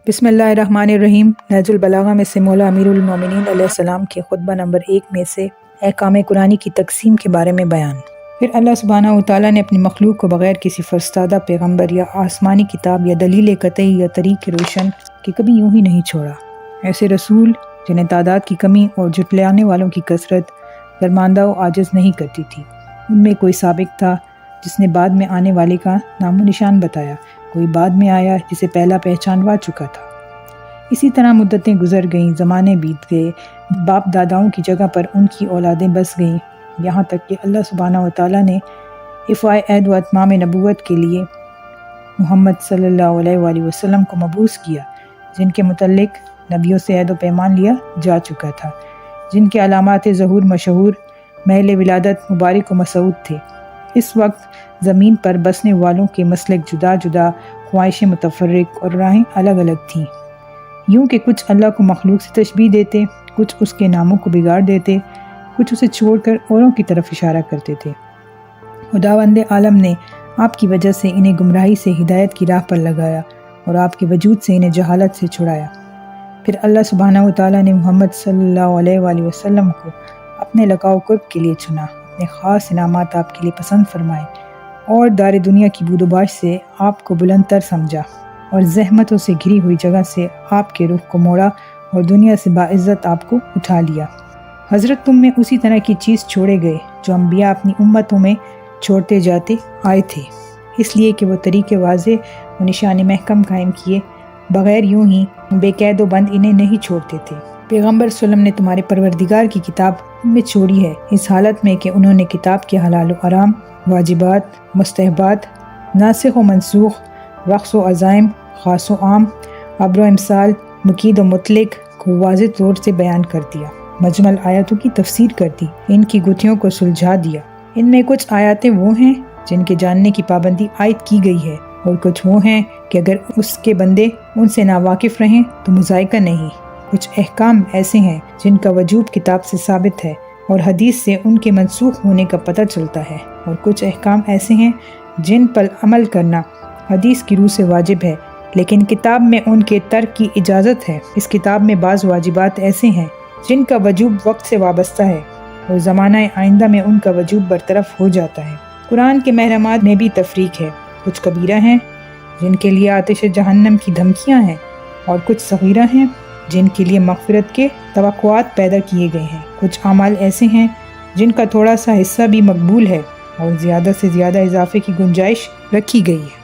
بسم اللہ الرحمن الرحیم۔ نہج البلاغہ میں سے مولا امیر المومنین علیہ السلام کے خطبہ نمبر 1 میں سے احکام قرآنی کی تقسیم کے بارے میں بیان۔ پھر اللہ سبحانہ وتعالیٰ نے اپنی مخلوق کو بغیر کسی فرستادہ پیغمبر یا آسمانی کتاب یا دلیل قطعی یا طریق روشن کے کبھی یوں ہی نہیں چھوڑا۔ ایسے رسول جنہیں تعداد کی کمی اور جھٹلانے والوں کی کثرت درماندہ و عاجز نہیں کرتی تھی۔ ان میں کوئی سابق تھا جس نے بعد میں آنے والے کا نام و نشان بتایا، کوئی بعد میں آیا جسے پہلا پہچانوا چکا تھا۔ اسی طرح مدتیں گزر گئیں، زمانے بیت گئے، باپ داداؤں کی جگہ پر ان کی اولادیں بس گئیں، یہاں تک کہ اللہ سبحانہ وتعالیٰ نے افاء عہد و اتمام نبوت کے لیے محمد صلی اللہ علیہ وآلہ وسلم کو مبعوث کیا، جن کے متعلق نبیوں سے عہد و پیمان لیا جا چکا تھا، جن کے علامات ظہور مشہور، محل ولادت مبارک و مسعود تھے۔ اس وقت زمین پر بسنے والوں کے مسلک جدا جدا، خواہشیں متفرق اور راہیں الگ الگ تھیں، یوں کہ کچھ اللہ کو مخلوق سے تشبیہ دیتے، کچھ اس کے ناموں کو بگاڑ دیتے، کچھ اسے چھوڑ کر اوروں کی طرف اشارہ کرتے تھے۔ خداوند عالم نے آپ کی وجہ سے انہیں گمراہی سے ہدایت کی راہ پر لگایا اور آپ کے وجود سے انہیں جہالت سے چھڑایا۔ پھر اللہ سبحانہ وتعالیٰ نے محمد صلی اللہ علیہ وآلہ وسلم کو اپنے لقاء و قرب کے لیے چنا، اپنے خاص انعامات آپ کے لیے پسند فرمائے اور دار دنیا کی بود و باش سے آپ کو بلند تر سمجھا اور زحمتوں سے گھری ہوئی جگہ سے آپ کے رخ کو موڑا اور دنیا سے باعزت آپ کو اٹھا لیا۔ حضرت تم میں اسی طرح کی چیز چھوڑے گئے جو انبیاء اپنی امتوں میں چھوڑتے جاتے آئے تھے، اس لیے کہ وہ طریقے واضح و نشان محکم قائم کیے بغیر یوں ہی بے قید و بند انہیں نہیں چھوڑتے تھے۔ پیغمبر صلی اللہ علیہ وسلم نے تمہارے پروردگار کی کتاب میں چھوڑی ہے، اس حالت میں کہ انہوں نے کتاب کے حلال و حرام، واجبات، مستحبات، ناسخ و منسوخ، رقص و عزائم، خاص و عام، امر و امثال، مقید و مطلق کو واضح طور سے بیان کر دیا، مجمل آیاتوں کی تفسیر کر دی، ان کی گتھیوں کو سلجھا دیا۔ ان میں کچھ آیاتیں وہ ہیں جن کے جاننے کی پابندی عائد کی گئی ہے، اور کچھ وہ ہیں کہ اگر اس کے بندے ان سے ناواقف رہیں تو مذائقہ نہیں۔ کچھ احکام ایسے ہیں جن کا وجوب کتاب سے ثابت ہے اور حدیث سے ان کے منسوخ ہونے کا پتہ چلتا ہے، اور کچھ احکام ایسے ہیں جن پر عمل کرنا حدیث کی روح سے واجب ہے لیکن کتاب میں ان کے ترک کی اجازت ہے۔ اس کتاب میں بعض واجبات ایسے ہیں جن کا وجوب وقت سے وابستہ ہے اور زمانہ آئندہ میں ان کا وجوب برطرف ہو جاتا ہے۔ قرآن کے محرمات میں بھی تفریق ہے، کچھ کبیرہ ہیں جن کے لیے آتش جہنم کی دھمکیاں ہیں، اور کچھ صغیرہ ہیں جن کے لیے مغفرت کے توقعات پیدا کیے گئے ہیں۔ کچھ اعمال ایسے ہیں جن کا تھوڑا سا حصہ بھی مقبول ہے اور زیادہ سے زیادہ اضافے کی گنجائش رکھی گئی ہے۔